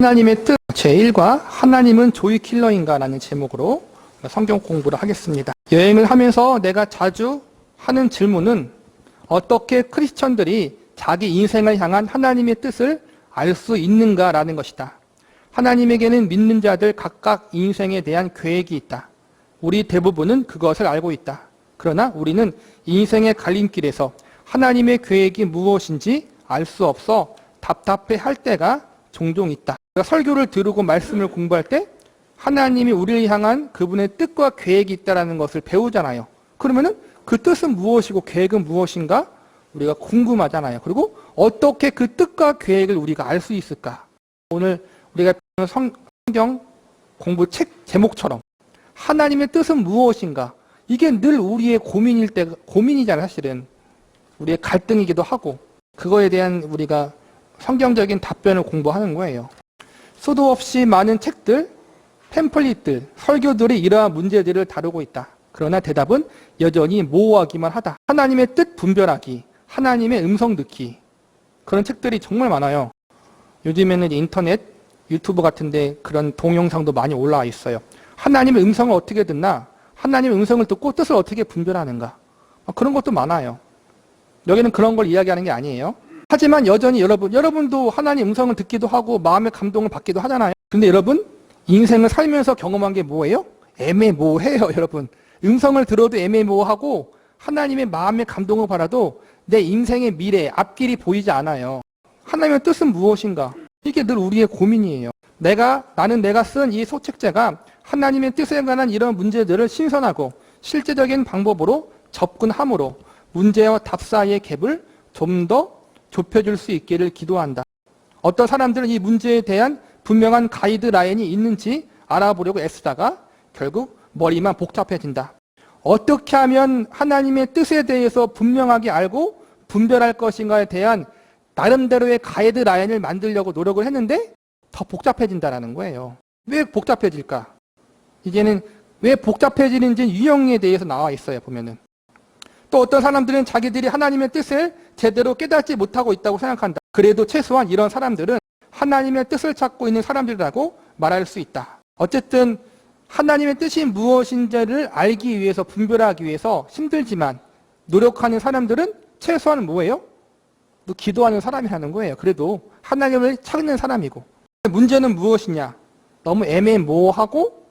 하나님의 뜻 제1과 하나님은 조이킬러인가 라는 제목으로 성경 공부를 하겠습니다. 여행을 하면서 내가 자주 하는 질문은 어떻게 크리스천들이 자기 인생을 향한 하나님의 뜻을 알 수 있는가 라는 것이다. 하나님에게는 믿는 자들 각각 인생에 대한 계획이 있다. 우리 대부분은 그것을 알고 있다. 그러나 우리는 인생의 갈림길에서 하나님의 계획이 무엇인지 알 수 없어 답답해할 때가 종종 있다. 설교를 들으고 말씀을 공부할 때 하나님이 우리를 향한 그분의 뜻과 계획이 있다는 것을 배우잖아요. 그러면은 그 뜻은 무엇이고 계획은 무엇인가 우리가 궁금하잖아요. 그리고 어떻게 그 뜻과 계획을 우리가 알 수 있을까? 오늘 우리가 성경 공부 책 제목처럼 하나님의 뜻은 무엇인가? 이게 늘 우리의 고민이잖아요. 사실은 우리의 갈등이기도 하고 그거에 대한 우리가 성경적인 답변을 공부하는 거예요. 수도 없이 많은 책들, 팸플릿들, 설교들이 이러한 문제들을 다루고 있다. 그러나 대답은 여전히 모호하기만 하다. 하나님의 뜻 분별하기, 하나님의 음성 듣기, 그런 책들이 정말 많아요. 요즘에는 인터넷, 유튜브 같은데 그런 동영상도 많이 올라와 있어요. 하나님의 음성을 어떻게 듣나? 하나님의 음성을 듣고 뜻을 어떻게 분별하는가? 그런 것도 많아요. 여기는 그런 걸 이야기하는 게 아니에요. 하지만 여전히 여러분도 하나님 음성을 듣기도 하고 마음의 감동을 받기도 하잖아요. 근데 여러분, 인생을 살면서 경험한 게 뭐예요? 애매모호해요, 여러분. 음성을 들어도 애매모호하고 하나님의 마음의 감동을 받아도 내 인생의 미래, 앞길이 보이지 않아요. 하나님의 뜻은 무엇인가? 이게 늘 우리의 고민이에요. 나는 내가 쓴 이 소책자가 하나님의 뜻에 관한 이런 문제들을 신선하고 실제적인 방법으로 접근함으로 문제와 답 사이의 갭을 좀 더 좁혀줄 수 있기를 기도한다. 어떤 사람들은 이 문제에 대한 분명한 가이드라인이 있는지 알아보려고 애쓰다가 결국 머리만 복잡해진다. 어떻게 하면 하나님의 뜻에 대해서 분명하게 알고 분별할 것인가에 대한 나름대로의 가이드라인을 만들려고 노력을 했는데 더 복잡해진다는 거예요. 왜 복잡해질까? 이제는 왜 복잡해지는지 유형에 대해서 나와 있어요, 보면은. 또 어떤 사람들은 자기들이 하나님의 뜻을 제대로 깨닫지 못하고 있다고 생각한다. 그래도 최소한 이런 사람들은 하나님의 뜻을 찾고 있는 사람들이라고 말할 수 있다. 어쨌든 하나님의 뜻이 무엇인지를 알기 위해서 분별하기 위해서 힘들지만 노력하는 사람들은 최소한 뭐예요? 기도하는 사람이라는 거예요. 그래도 하나님을 찾는 사람이고. 문제는 무엇이냐? 너무 애매모호하고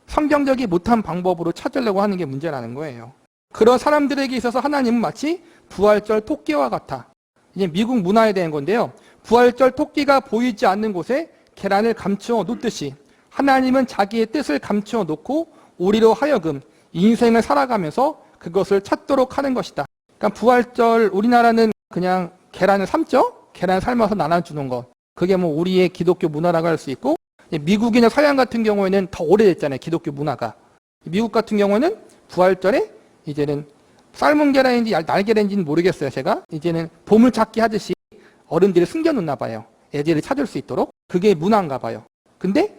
성경적이 못한 방법으로 찾으려고 하는 게 문제라는 거예요. 그런 사람들에게 있어서 하나님은 마치 부활절 토끼와 같아. 이제 미국 문화에 대한 건데요. 부활절 토끼가 보이지 않는 곳에 계란을 감추어 놓듯이 하나님은 자기의 뜻을 감추어 놓고 우리로 하여금 인생을 살아가면서 그것을 찾도록 하는 것이다. 그러니까 부활절 우리나라는 그냥 계란을 삶죠? 계란 삶아서 나눠주는 것. 그게 뭐 우리의 기독교 문화라고 할 수 있고 미국이나 서양 같은 경우에는 더 오래됐잖아요. 기독교 문화가. 미국 같은 경우는 부활절에 이제는 삶은 계란인지 날계란인지는 모르겠어요. 제가 이제는 보물찾기 하듯이 어른들이 숨겨놓나 봐요. 애들이 찾을 수 있도록. 그게 문화인가 봐요. 근데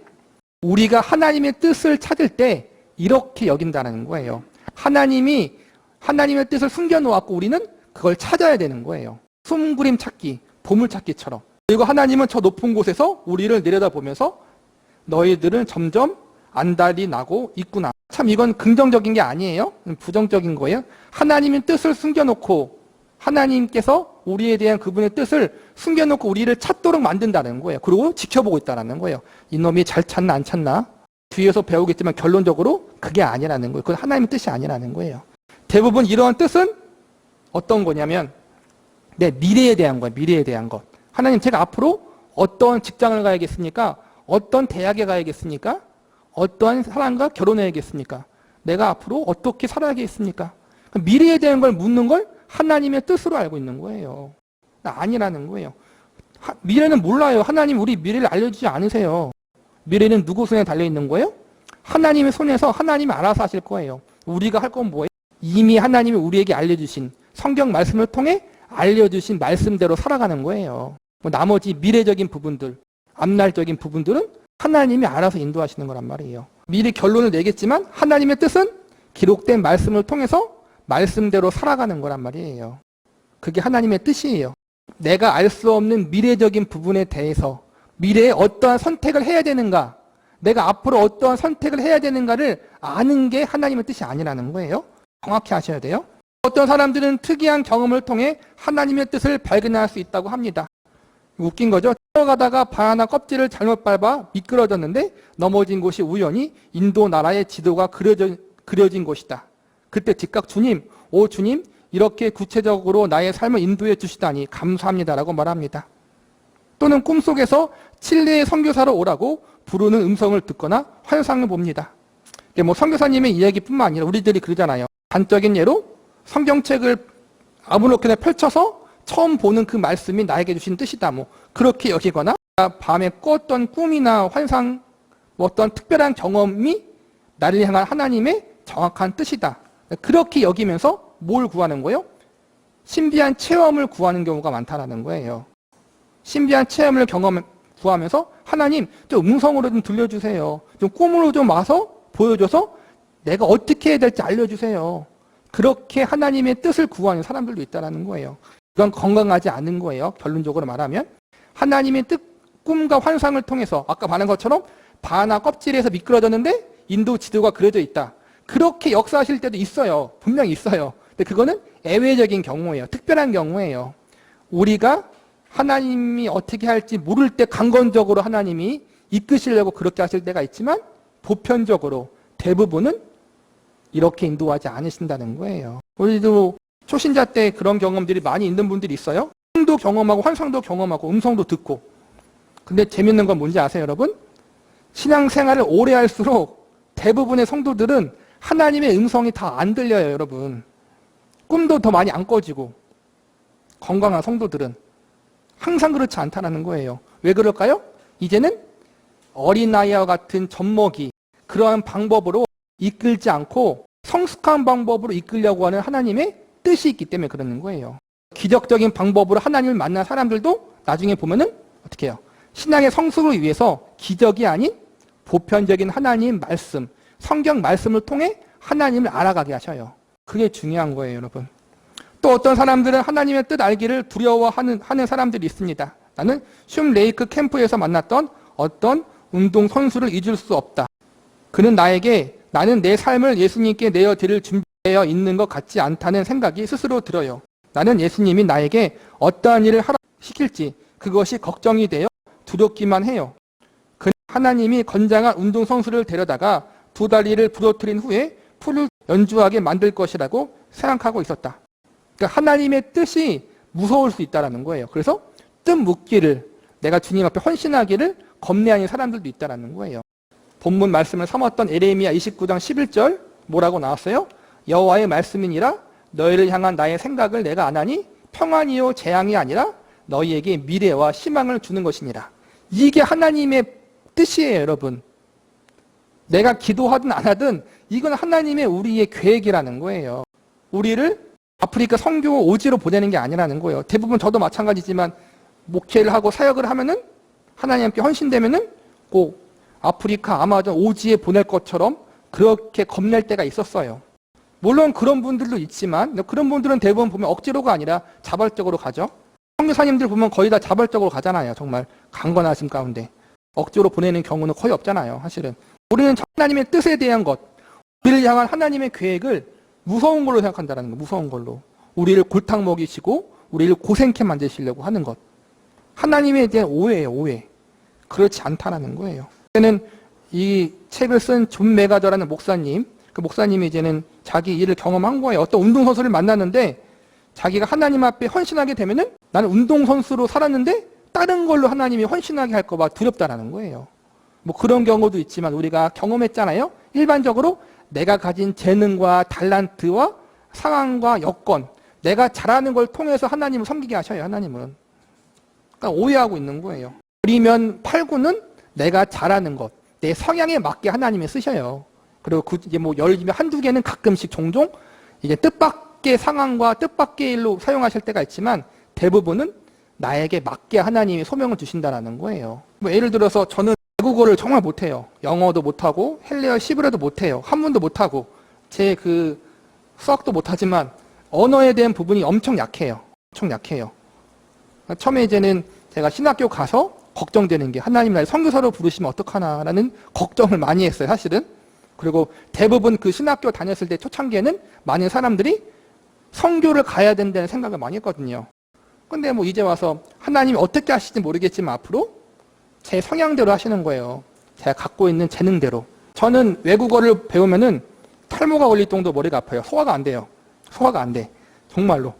우리가 하나님의 뜻을 찾을 때 이렇게 여긴다는 거예요. 하나님이 하나님의 뜻을 숨겨놓았고 우리는 그걸 찾아야 되는 거예요. 숨그림 찾기, 보물찾기처럼. 그리고 하나님은 저 높은 곳에서 우리를 내려다보면서 너희들은 점점 안달이 나고 있구나. 참 이건 긍정적인 게 아니에요. 부정적인 거예요. 하나님의 뜻을 숨겨놓고 하나님께서 우리에 대한 그분의 뜻을 숨겨놓고 우리를 찾도록 만든다는 거예요. 그리고 지켜보고 있다는 거예요. 이놈이 잘 찾나 안 찾나? 뒤에서 배우겠지만 결론적으로 그게 아니라는 거예요. 그건 하나님의 뜻이 아니라는 거예요. 대부분 이러한 뜻은 어떤 거냐면 내 미래에 대한 거예요. 미래에 대한 것. 하나님 제가 앞으로 어떤 직장을 가야겠습니까? 어떤 대학에 가야겠습니까? 어떠한 사람과 결혼해야겠습니까? 내가 앞으로 어떻게 살아야겠습니까? 미래에 대한 걸 묻는 걸 하나님의 뜻으로 알고 있는 거예요. 아니라는 거예요. 미래는 몰라요. 하나님 우리 미래를 알려주지 않으세요. 미래는 누구 손에 달려있는 거예요? 하나님의 손에서 하나님이 알아서 하실 거예요. 우리가 할 건 뭐예요? 이미 하나님이 우리에게 알려주신 성경 말씀을 통해 알려주신 말씀대로 살아가는 거예요. 나머지 미래적인 부분들, 앞날적인 부분들은 하나님이 알아서 인도하시는 거란 말이에요. 미리 결론을 내겠지만 하나님의 뜻은 기록된 말씀을 통해서 말씀대로 살아가는 거란 말이에요. 그게 하나님의 뜻이에요. 내가 알 수 없는 미래적인 부분에 대해서 미래에 어떠한 선택을 해야 되는가, 내가 앞으로 어떠한 선택을 해야 되는가를 아는 게 하나님의 뜻이 아니라는 거예요. 정확히 아셔야 돼요. 어떤 사람들은 특이한 경험을 통해 하나님의 뜻을 발견할 수 있다고 합니다. 웃긴 거죠. 걸어가다가 바나나 껍질을 잘못 밟아 미끄러졌는데 넘어진 곳이 우연히 인도 나라의 지도가 그려진 곳이다. 그때 즉각 주님, 오 주님, 이렇게 구체적으로 나의 삶을 인도해 주시다니 감사합니다라고 말합니다. 또는 꿈속에서 칠레의 선교사로 오라고 부르는 음성을 듣거나 환상을 봅니다. 선교사님의 이야기뿐만 아니라 우리들이 그러잖아요. 단적인 예로 성경책을 아무렇게나 펼쳐서 처음 보는 그 말씀이 나에게 주신 뜻이다. 그렇게 여기거나 밤에 꿨던 꿈이나 환상, 어떤 특별한 경험이 나를 향한 하나님의 정확한 뜻이다. 그렇게 여기면서 뭘 구하는 거예요? 신비한 체험을 구하는 경우가 많다라는 거예요. 신비한 체험을 구하면서 하나님 좀 음성으로 좀 들려주세요. 좀 꿈으로 좀 와서 보여줘서 내가 어떻게 해야 될지 알려주세요. 그렇게 하나님의 뜻을 구하는 사람들도 있다는 거예요. 이건 건강하지 않은 거예요. 결론적으로 말하면 하나님의 뜻, 꿈과 환상을 통해서 아까 말한 것처럼 바나나 껍질에서 미끄러졌는데 인도 지도가 그려져 있다. 그렇게 역사하실 때도 있어요. 분명히 있어요. 근데 그거는 예외적인 경우예요. 특별한 경우예요. 우리가 하나님이 어떻게 할지 모를 때 강건적으로 하나님이 이끄시려고 그렇게 하실 때가 있지만 보편적으로 대부분은 이렇게 인도하지 않으신다는 거예요. 우리도 초신자 때 그런 경험들이 많이 있는 분들이 있어요. 꿈도 경험하고 환상도 경험하고 음성도 듣고. 근데 재밌는 건 뭔지 아세요, 여러분? 신앙생활을 오래 할수록 대부분의 성도들은 하나님의 음성이 다 안 들려요, 여러분. 꿈도 더 많이 안 꺼지고. 건강한 성도들은 항상 그렇지 않다는 거예요. 왜 그럴까요? 이제는 어린아이와 같은 젖먹이, 그러한 방법으로 이끌지 않고 성숙한 방법으로 이끌려고 하는 하나님의 뜻이 있기 때문에 그러는 거예요. 기적적인 방법으로 하나님을 만난 사람들도 나중에 보면은 어떻게 해요? 신앙의 성숙을 위해서 기적이 아닌 보편적인 하나님 말씀, 성경 말씀을 통해 하나님을 알아가게 하셔요. 그게 중요한 거예요, 여러분. 또 어떤 사람들은 하나님의 뜻 알기를 두려워하는 사람들이 있습니다. 나는 슘 레이크 캠프에서 만났던 어떤 운동 선수를 잊을 수 없다. 그는 나에게 나는 내 삶을 예수님께 내어드릴 준비되어 있는 것 같지 않다는 생각이 스스로 들어요. 나는 예수님이 나에게 어떠한 일을 하라 시킬지 그것이 걱정이 되어 두렵기만 해요. 그는 하나님이 건장한 운동선수를 데려다가 두 다리를 부러뜨린 후에 풀을 연주하게 만들 것이라고 생각하고 있었다. 그러니까 하나님의 뜻이 무서울 수 있다는 거예요. 그래서 뜻 묻기를, 내가 주님 앞에 헌신하기를 겁내하는 사람들도 있다는 거예요. 본문 말씀을 삼았던 에레미야 29장 11절 뭐라고 나왔어요? 여호와의 말씀이니라 너희를 향한 나의 생각을 내가 아나니 평안이요 재앙이 아니라 너희에게 미래와 희망을 주는 것이니라. 이게 하나님의 뜻이에요, 여러분. 내가 기도하든 안 하든 이건 하나님의 우리의 계획이라는 거예요. 우리를 아프리카 선교 오지로 보내는 게 아니라는 거예요. 대부분 저도 마찬가지지만 목회를 하고 사역을 하면은 하나님께 헌신되면은 꼭 아프리카 아마존 오지에 보낼 것처럼 그렇게 겁낼 때가 있었어요. 물론 그런 분들도 있지만 그런 분들은 대부분 보면 억지로가 아니라 자발적으로 가죠. 선교사님들 보면 거의 다 자발적으로 가잖아요. 정말 강건하심 가운데. 억지로 보내는 경우는 거의 없잖아요. 사실은. 우리는 하나님의 뜻에 대한 것, 우리를 향한 하나님의 계획을 무서운 걸로 생각한다는 거. 무서운 걸로. 우리를 골탕 먹이시고 우리를 고생케 만드시려고 하는 것. 하나님에 대한 오해예요. 오해. 그렇지 않다라는 거예요. 이제는 이 책을 쓴 존 메가더라는 목사님, 그 목사님이 이제는 자기 일을 경험한 거예요. 어떤 운동선수를 만났는데 자기가 하나님 앞에 헌신하게 되면은 나는 운동선수로 살았는데 다른 걸로 하나님이 헌신하게 할까 봐 두렵다라는 거예요. 그런 경우도 있지만 우리가 경험했잖아요. 일반적으로 내가 가진 재능과 달란트와 상황과 여건, 내가 잘하는 걸 통해서 하나님을 섬기게 하셔요. 하나님은. 그러니까 오해하고 있는 거예요. 어리면 팔구는 내가 잘하는 것, 내 성향에 맞게 하나님이 쓰셔요. 그리고 이제 예를 들면 한두 개는 가끔씩 종종 이제 뜻밖의 상황과 뜻밖의 일로 사용하실 때가 있지만 대부분은 나에게 맞게 하나님이 소명을 주신다는 거예요. 예를 들어서 저는 외국어를 정말 못해요. 영어도 못하고 헬레어 시브레도 못해요. 한문도 못하고 제 수학도 못하지만 언어에 대한 부분이 엄청 약해요. 엄청 약해요. 처음에 이제는 제가 신학교 가서 걱정되는 게 하나님 날 선교사로 부르시면 어떡하나라는 걱정을 많이 했어요, 사실은. 그리고 대부분 그 신학교 다녔을 때 초창기에는 많은 사람들이 선교를 가야 된다는 생각을 많이 했거든요. 근데 뭐 이제 와서 하나님이 어떻게 하실지 모르겠지만 앞으로 제 성향대로 하시는 거예요. 제가 갖고 있는 재능대로. 저는 외국어를 배우면은 탈모가 걸릴 정도 머리가 아파요. 소화가 안 돼요. 소화가 안 돼. 정말로.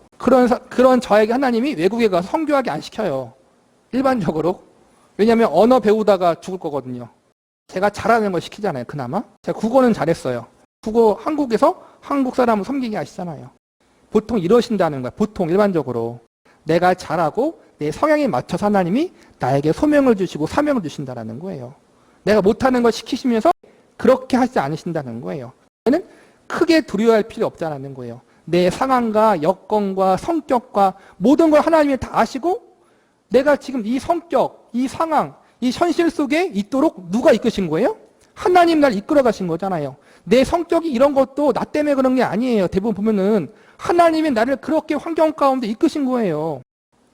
그런 저에게 하나님이 외국에 가서 선교하게 안 시켜요. 일반적으로. 왜냐하면 언어 배우다가 죽을 거거든요. 제가 잘하는 걸 시키잖아요, 그나마. 제가 국어는 잘했어요. 국어 한국에서 한국 사람을 섬기게 하시잖아요. 보통 이러신다는 거야. 보통 일반적으로. 내가 잘하고 내 성향에 맞춰서 하나님이 나에게 소명을 주시고 사명을 주신다는 거예요. 내가 못하는 걸 시키시면서 그렇게 하지 않으신다는 거예요. 저는 크게 두려워할 필요 없다는 거예요. 내 상황과 여건과 성격과 모든 걸 하나님이 다 아시고 내가 지금 이 성격, 이 상황, 이 현실 속에 있도록 누가 이끄신 거예요? 하나님 날 이끌어 가신 거잖아요. 내 성격이 이런 것도 나 때문에 그런 게 아니에요. 대부분 보면은 하나님이 나를 그렇게 환경 가운데 이끄신 거예요.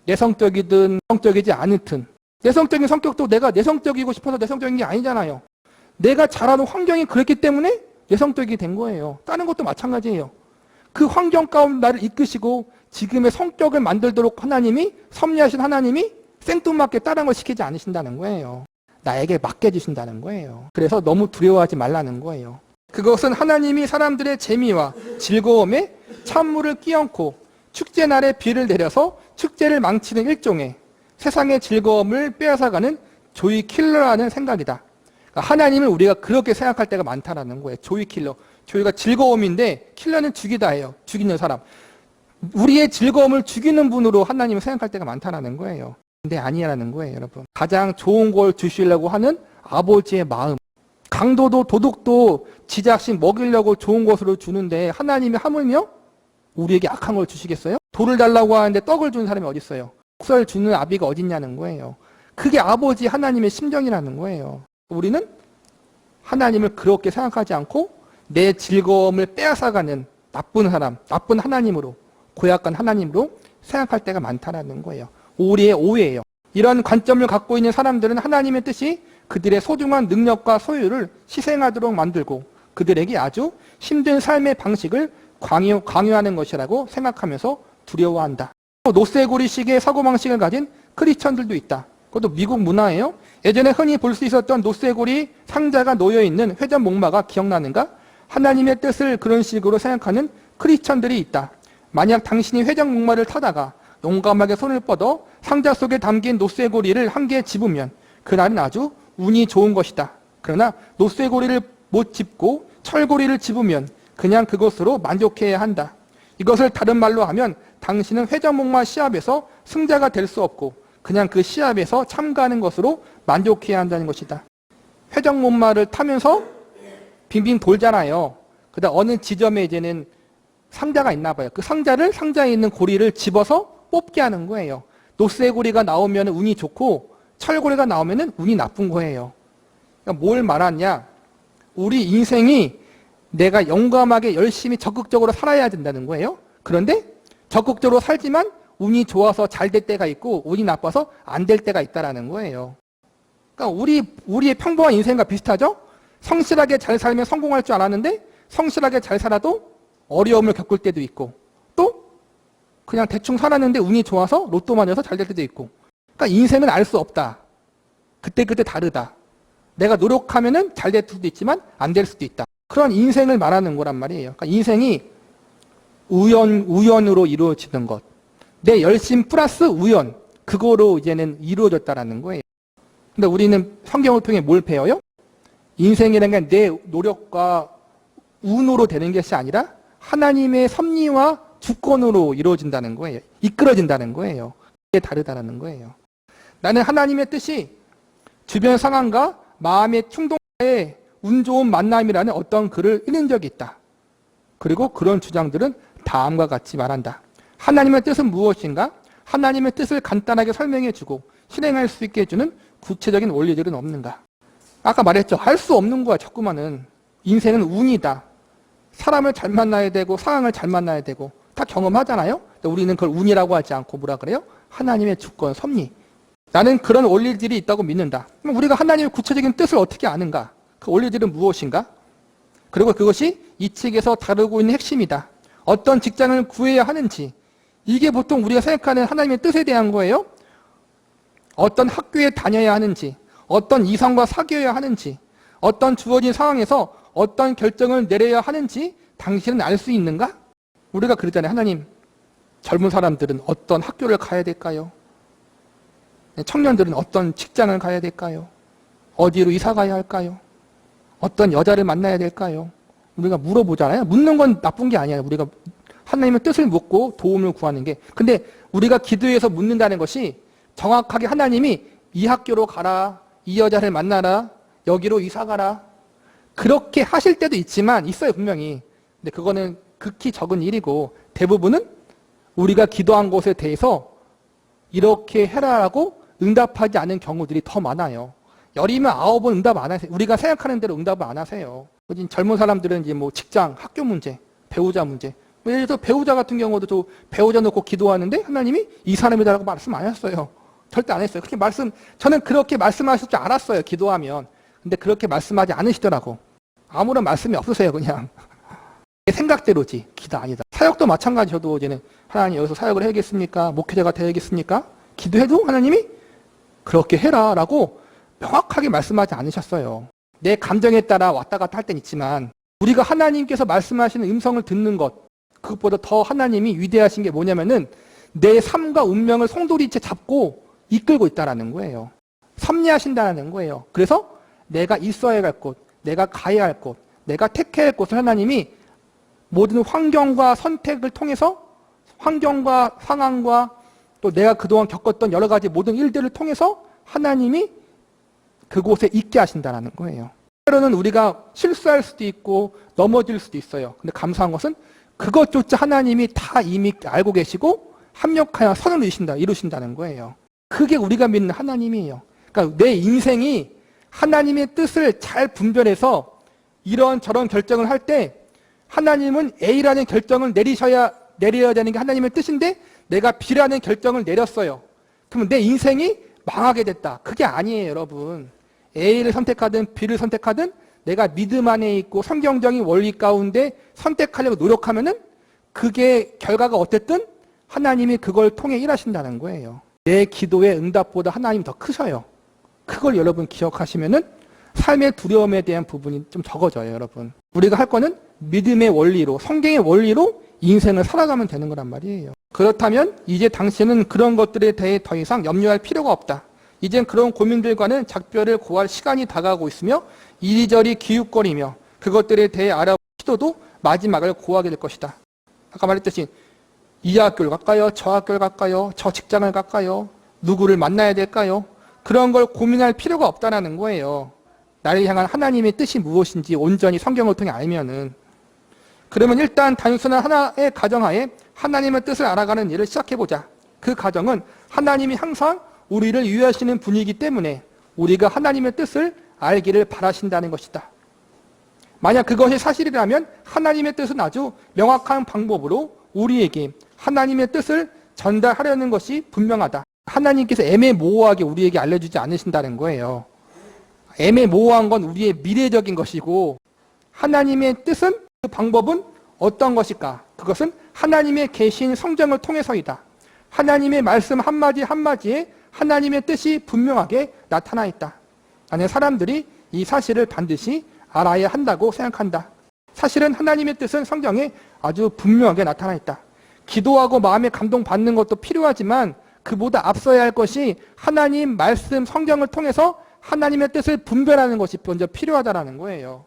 내성적이든 성적이지 않든. 내성적인 성격도 내가 내성적이고 싶어서 내성적인 게 아니잖아요. 내가 자라는 환경이 그랬기 때문에 내성적이 된 거예요. 다른 것도 마찬가지예요. 그 환경 가운데 나를 이끄시고 지금의 성격을 만들도록 하나님이 섭리하신 하나님이 생뚱맞게 다른 걸 시키지 않으신다는 거예요. 나에게 맡겨주신다는 거예요. 그래서 너무 두려워하지 말라는 거예요. 그것은 하나님이 사람들의 재미와 즐거움에 찬물을 끼얹고 축제날에 비를 내려서 축제를 망치는 일종의 세상의 즐거움을 빼앗아가는 조이 킬러라는 생각이다. 그러니까 하나님을 우리가 그렇게 생각할 때가 많다라는 거예요. 조이 킬러. 조이가 즐거움인데 킬러는 죽이다예요. 죽이는 사람. 우리의 즐거움을 죽이는 분으로 하나님을 생각할 때가 많다라는 거예요. 근데 아니라는 거예요, 여러분. 가장 좋은 걸 주시려고 하는 아버지의 마음. 강도도 도둑도 지 자신 먹이려고 좋은 것으로 주는데 하나님이 하물며 우리에게 악한 걸 주시겠어요? 돌을 달라고 하는데 떡을 주는 사람이 어디 있어요? 목살 주는 아비가 어디 있냐는 거예요. 그게 아버지 하나님의 심정이라는 거예요. 우리는 하나님을 그렇게 생각하지 않고 내 즐거움을 빼앗아가는 나쁜 사람, 나쁜 하나님으로, 고약한 하나님으로 생각할 때가 많다는 거예요. 우리의 오해예요. 이런 관점을 갖고 있는 사람들은 하나님의 뜻이 그들의 소중한 능력과 소유를 희생하도록 만들고 그들에게 아주 힘든 삶의 방식을 강요하는 것이라고 생각하면서 두려워한다. 노쇠고리식의 사고방식을 가진 크리스천들도 있다. 그것도 미국 문화예요. 예전에 흔히 볼 수 있었던 노쇠고리 상자가 놓여있는 회전 목마가 기억나는가? 하나님의 뜻을 그런 식으로 생각하는 크리스천들이 있다. 만약 당신이 회전 목마를 타다가 용감하게 손을 뻗어 상자 속에 담긴 노쇠고리를 한 개 집으면 그날은 아주 운이 좋은 것이다. 그러나 노쇠고리를 못 집고 철고리를 집으면 그냥 그것으로 만족해야 한다. 이것을 다른 말로 하면 당신은 회전목마 시합에서 승자가 될 수 없고 그냥 그 시합에서 참가하는 것으로 만족해야 한다는 것이다. 회전목마를 타면서 빙빙 돌잖아요. 그다음 어느 지점에 이제는 상자가 있나 봐요. 그 상자에 있는 고리를 집어서 뽑게 하는 거예요. 노쇠고리가 나오면 운이 좋고 철고리가 나오면 운이 나쁜 거예요. 그러니까 뭘 말하냐? 우리 인생이 내가 용감하게 열심히 적극적으로 살아야 된다는 거예요. 그런데 적극적으로 살지만 운이 좋아서 잘 될 때가 있고 운이 나빠서 안 될 때가 있다는 거예요. 그러니까 우리의 평범한 인생과 비슷하죠? 성실하게 잘 살면 성공할 줄 알았는데 성실하게 잘 살아도 어려움을 겪을 때도 있고 또 그냥 대충 살았는데 운이 좋아서 로또 맞아서 잘 될 때도 있고 그러니까 인생은 알 수 없다. 그때그때 다르다. 내가 노력하면 잘 될 수도 있지만 안 될 수도 있다. 그런 인생을 말하는 거란 말이에요. 그러니까 인생이 우연으로 이루어지는 것. 내 열심 플러스 우연. 그거로 이제는 이루어졌다라는 거예요. 근데 우리는 성경을 통해 뭘 배워요? 인생이라는 게 내 노력과 운으로 되는 것이 아니라 하나님의 섭리와 주권으로 이루어진다는 거예요. 이끌어진다는 거예요. 그게 다르다는 거예요. 나는 하나님의 뜻이 주변 상황과 마음의 충동에 운 좋은 만남이라는 어떤 글을 읽은 적이 있다. 그리고 그런 주장들은 다음과 같이 말한다. 하나님의 뜻은 무엇인가? 하나님의 뜻을 간단하게 설명해주고 실행할 수 있게 해주는 구체적인 원리들은 없는가? 아까 말했죠. 할 수 없는 거야, 자꾸만은. 인생은 운이다. 사람을 잘 만나야 되고 상황을 잘 만나야 되고 다 경험하잖아요. 근데 우리는 그걸 운이라고 하지 않고 뭐라 그래요? 하나님의 주권, 섭리. 나는 그런 원리들이 있다고 믿는다. 그럼 우리가 하나님의 구체적인 뜻을 어떻게 아는가? 그 원리들은 무엇인가? 그리고 그것이 이 책에서 다루고 있는 핵심이다. 어떤 직장을 구해야 하는지, 이게 보통 우리가 생각하는 하나님의 뜻에 대한 거예요. 어떤 학교에 다녀야 하는지, 어떤 이성과 사귀어야 하는지, 어떤 주어진 상황에서 어떤 결정을 내려야 하는지 당신은 알 수 있는가? 우리가 그러잖아요. 하나님, 젊은 사람들은 어떤 학교를 가야 될까요? 청년들은 어떤 직장을 가야 될까요? 어디로 이사 가야 할까요? 어떤 여자를 만나야 될까요? 우리가 물어보잖아요. 묻는 건 나쁜 게 아니에요. 우리가 하나님의 뜻을 묻고 도움을 구하는 게. 근데 우리가 기도해서 묻는다는 것이 정확하게 하나님이 이 학교로 가라, 이 여자를 만나라, 여기로 이사 가라. 그렇게 하실 때도 있어요, 분명히. 근데 그거는 극히 적은 일이고, 대부분은 우리가 기도한 것에 대해서 이렇게 해라라고 응답하지 않은 경우들이 더 많아요. 10이면 9은 응답 안 하세요. 우리가 생각하는 대로 응답을 안 하세요. 젊은 사람들은 이제 뭐 직장, 학교 문제, 배우자 문제. 예를 들어서 배우자 같은 경우도 저 배우자 놓고 기도하는데 하나님이 이 사람이다라고 말씀 안 했어요. 절대 안 했어요. 저는 그렇게 말씀하실 줄 알았어요, 기도하면. 근데 그렇게 말씀하지 않으시더라고. 아무런 말씀이 없으세요, 그냥. 생각대로지, 기도 아니다. 사역도 마찬가지. 저도 이제는 하나님 여기서 사역을 해야겠습니까? 목회자가 되야겠습니까? 기도해도 하나님이 그렇게 해라 라고 명확하게 말씀하지 않으셨어요. 내 감정에 따라 왔다 갔다 할 땐 있지만 우리가 하나님께서 말씀하시는 음성을 듣는 것, 그것보다 더 하나님이 위대하신 게 뭐냐면은 내 삶과 운명을 송두리째 잡고 이끌고 있다라는 거예요. 섭리하신다는 거예요. 그래서 내가 있어야 할 곳, 내가 가야 할 곳, 내가 택해야 할 곳을 하나님이 모든 환경과 선택을 통해서, 환경과 상황과 또 내가 그동안 겪었던 여러 가지 모든 일들을 통해서 하나님이 그곳에 있게 하신다는 거예요. 때로는 우리가 실수할 수도 있고 넘어질 수도 있어요. 근데 감사한 것은 그것조차 하나님이 다 이미 알고 계시고 합력하여 선을 이루신다는 거예요. 그게 우리가 믿는 하나님이에요. 그러니까 내 인생이 하나님의 뜻을 잘 분별해서 이런 저런 결정을 할 때 하나님은 A라는 결정을 내려야 되는 게 하나님의 뜻인데 내가 B라는 결정을 내렸어요. 그러면 내 인생이 망하게 됐다. 그게 아니에요, 여러분. A를 선택하든 B를 선택하든 내가 믿음 안에 있고 성경적인 원리 가운데 선택하려고 노력하면은 그게 결과가 어쨌든 하나님이 그걸 통해 일하신다는 거예요. 내 기도의 응답보다 하나님이 더 크셔요. 그걸 여러분 기억하시면은 삶의 두려움에 대한 부분이 좀 적어져요, 여러분. 우리가 할 거는 믿음의 원리로, 성경의 원리로 인생을 살아가면 되는 거란 말이에요. 그렇다면 이제 당신은 그런 것들에 대해 더 이상 염려할 필요가 없다. 이젠 그런 고민들과는 작별을 고할 시간이 다가오고 있으며 이리저리 기웃거리며 그것들에 대해 알아볼 시도도 마지막을 고하게 될 것이다. 아까 말했듯이 이 학교를 갈까요? 저 학교를 갈까요? 저 직장을 갈까요? 누구를 만나야 될까요? 그런 걸 고민할 필요가 없다는 거예요. 나를 향한 하나님의 뜻이 무엇인지 온전히 성경을 통해 알면은. 그러면 일단 단순한 하나의 가정하에 하나님의 뜻을 알아가는 일을 시작해보자. 그 가정은 하나님이 항상 우리를 유의하시는 분이기 때문에 우리가 하나님의 뜻을 알기를 바라신다는 것이다. 만약 그것이 사실이라면 하나님의 뜻은 아주 명확한 방법으로 우리에게 하나님의 뜻을 전달하려는 것이 분명하다. 하나님께서 애매모호하게 우리에게 알려주지 않으신다는 거예요. 애매모호한 건 우리의 미래적인 것이고 하나님의 뜻은, 그 방법은 어떤 것일까? 그것은 하나님의 계신 성경을 통해서이다. 하나님의 말씀 한마디 한마디에 하나님의 뜻이 분명하게 나타나 있다. 나는 사람들이 이 사실을 반드시 알아야 한다고 생각한다. 사실은 하나님의 뜻은 성경에 아주 분명하게 나타나 있다. 기도하고 마음에 감동받는 것도 필요하지만 그보다 앞서야 할 것이 하나님 말씀 성경을 통해서 하나님의 뜻을 분별하는 것이 먼저 필요하다는 거예요.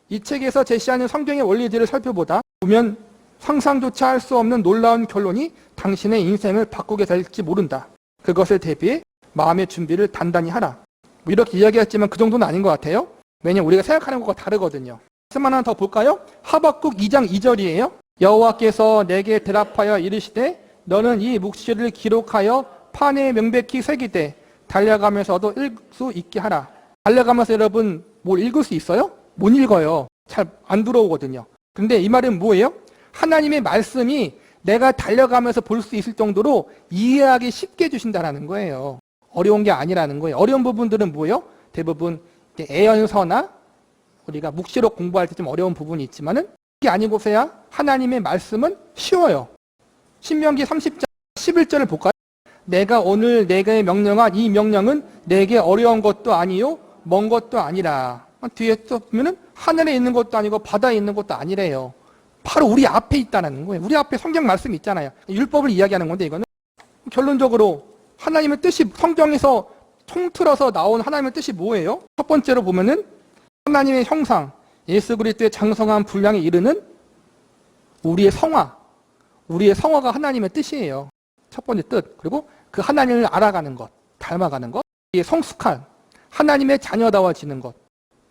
이 책에서 제시하는 성경의 원리들을 살펴보다 보면 상상조차 할 수 없는 놀라운 결론이 당신의 인생을 바꾸게 될지 모른다. 그것을 대비해 마음의 준비를 단단히 하라. 뭐 이렇게 이야기했지만 그 정도는 아닌 것 같아요. 왜냐하면 우리가 생각하는 것과 다르거든요. 말씀 하나 더 볼까요? 하박국 2장 2절이에요. 여호와께서 내게 대답하여 이르시되 너는 이 묵시를 기록하여 판에 명백히 새기되 달려가면서도 읽을 수 있게 하라. 달려가면서 여러분 뭘 읽을 수 있어요? 못 읽어요. 잘 안 들어오거든요. 근데 이 말은 뭐예요? 하나님의 말씀이 내가 달려가면서 볼 수 있을 정도로 이해하기 쉽게 주신다는 거예요. 어려운 게 아니라는 거예요. 어려운 부분들은 뭐예요? 대부분 애연서나 우리가 묵시록 공부할 때 좀 어려운 부분이 있지만은 그게 아니고서야 하나님의 말씀은 쉬워요. 신명기 30장 11절을 볼까요? 내가 오늘 내게 명령한 이 명령은 내게 어려운 것도 아니요 먼 것도 아니라. 뒤에 또 보면은 하늘에 있는 것도 아니고 바다에 있는 것도 아니래요. 바로 우리 앞에 있다는 거예요. 우리 앞에 성경 말씀이 있잖아요. 율법을 이야기하는 건데 이거는 결론적으로 하나님의 뜻이 성경에서 통틀어서 나온 하나님의 뜻이 뭐예요? 첫 번째로 보면은 하나님의 형상, 예수 그리스도의 장성한 분량에 이르는 우리의 성화가 하나님의 뜻이에요. 첫 번째 뜻. 그리고 그 하나님을 알아가는 것, 닮아가는 것, 성숙한 하나님의 자녀다워지는 것.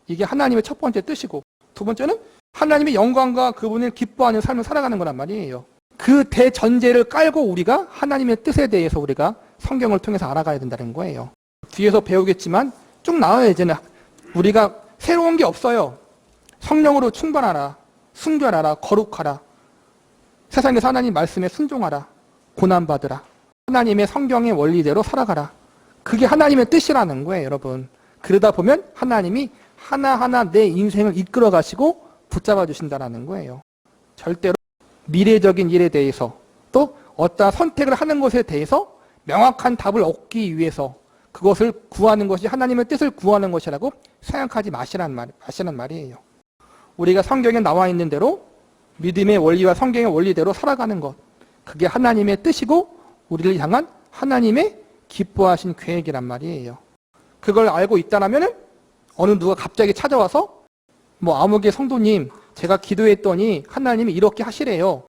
이게 하나님의 첫 번째 뜻이고, 두 번째는 하나님의 영광과 그분을 기뻐하는 삶을 살아가는 거란 말이에요. 그 대전제를 깔고 우리가 하나님의 뜻에 대해서 우리가 성경을 통해서 알아가야 된다는 거예요. 뒤에서 배우겠지만 쭉 나와야 이제는 우리가 새로운 게 없어요. 성령으로 충만하라, 순결하라, 거룩하라, 세상에서 하나님 말씀에 순종하라, 고난받으라, 하나님의 성경의 원리대로 살아가라. 그게 하나님의 뜻이라는 거예요, 여러분. 그러다 보면 하나님이 하나하나 내 인생을 이끌어 가시고 붙잡아 주신다는 거예요. 절대로 미래적인 일에 대해서 또 어떠한 선택을 하는 것에 대해서 명확한 답을 얻기 위해서 그것을 구하는 것이 하나님의 뜻을 구하는 것이라고 생각하지 마시란 말이에요. 우리가 성경에 나와 있는 대로 믿음의 원리와 성경의 원리대로 살아가는 것, 그게 하나님의 뜻이고 우리를 향한 하나님의 기뻐하신 계획이란 말이에요. 그걸 알고 있다라면 어느 누가 갑자기 찾아와서 아무개 성도님 제가 기도했더니 하나님이 이렇게 하시래요.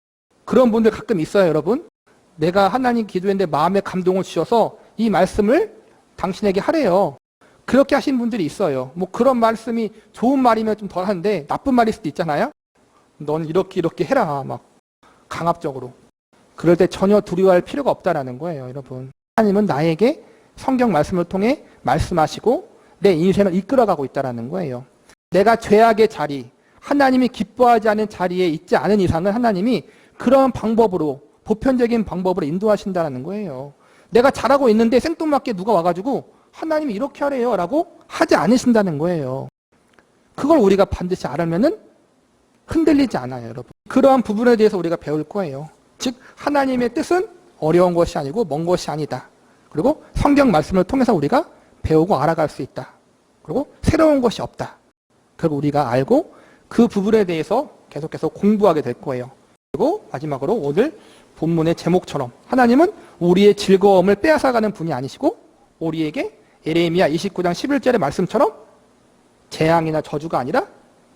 그런 분들 가끔 있어요, 여러분. 내가 하나님 기도했는데 마음에 감동을 주셔서 이 말씀을 당신에게 하래요. 그렇게 하신 분들이 있어요. 그런 말씀이 좋은 말이면 좀 덜한데 나쁜 말일 수도 있잖아요. 넌 이렇게 해라, 강압적으로. 그럴 때 전혀 두려워할 필요가 없다라는 거예요, 여러분. 하나님은 나에게 성경 말씀을 통해 말씀하시고 내 인생을 이끌어가고 있다라는 거예요. 내가 죄악의 자리, 하나님이 기뻐하지 않은 자리에 있지 않은 이상은 하나님이 그런 방법으로, 보편적인 방법으로 인도하신다는 거예요. 내가 잘하고 있는데 생뚱맞게 누가 와가지고 하나님이 이렇게 하래요 라고 하지 않으신다는 거예요. 그걸 우리가 반드시 알면은 흔들리지 않아요, 여러분. 그러한 부분에 대해서 우리가 배울 거예요. 즉 하나님의 뜻은 어려운 것이 아니고 먼 것이 아니다. 그리고 성경 말씀을 통해서 우리가 배우고 알아갈 수 있다. 그리고 새로운 것이 없다. 그리고 우리가 알고 그 부분에 대해서 계속해서 공부하게 될 거예요. 그리고 마지막으로 오늘 본문의 제목처럼 하나님은 우리의 즐거움을 빼앗아가는 분이 아니시고 우리에게 예레미야 29장 11절의 말씀처럼 재앙이나 저주가 아니라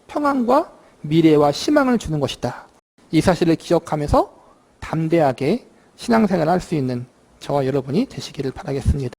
평안과 미래와 희망을 주는 것이다. 이 사실을 기억하면서 담대하게 신앙생활을 할 수 있는 저와 여러분이 되시기를 바라겠습니다.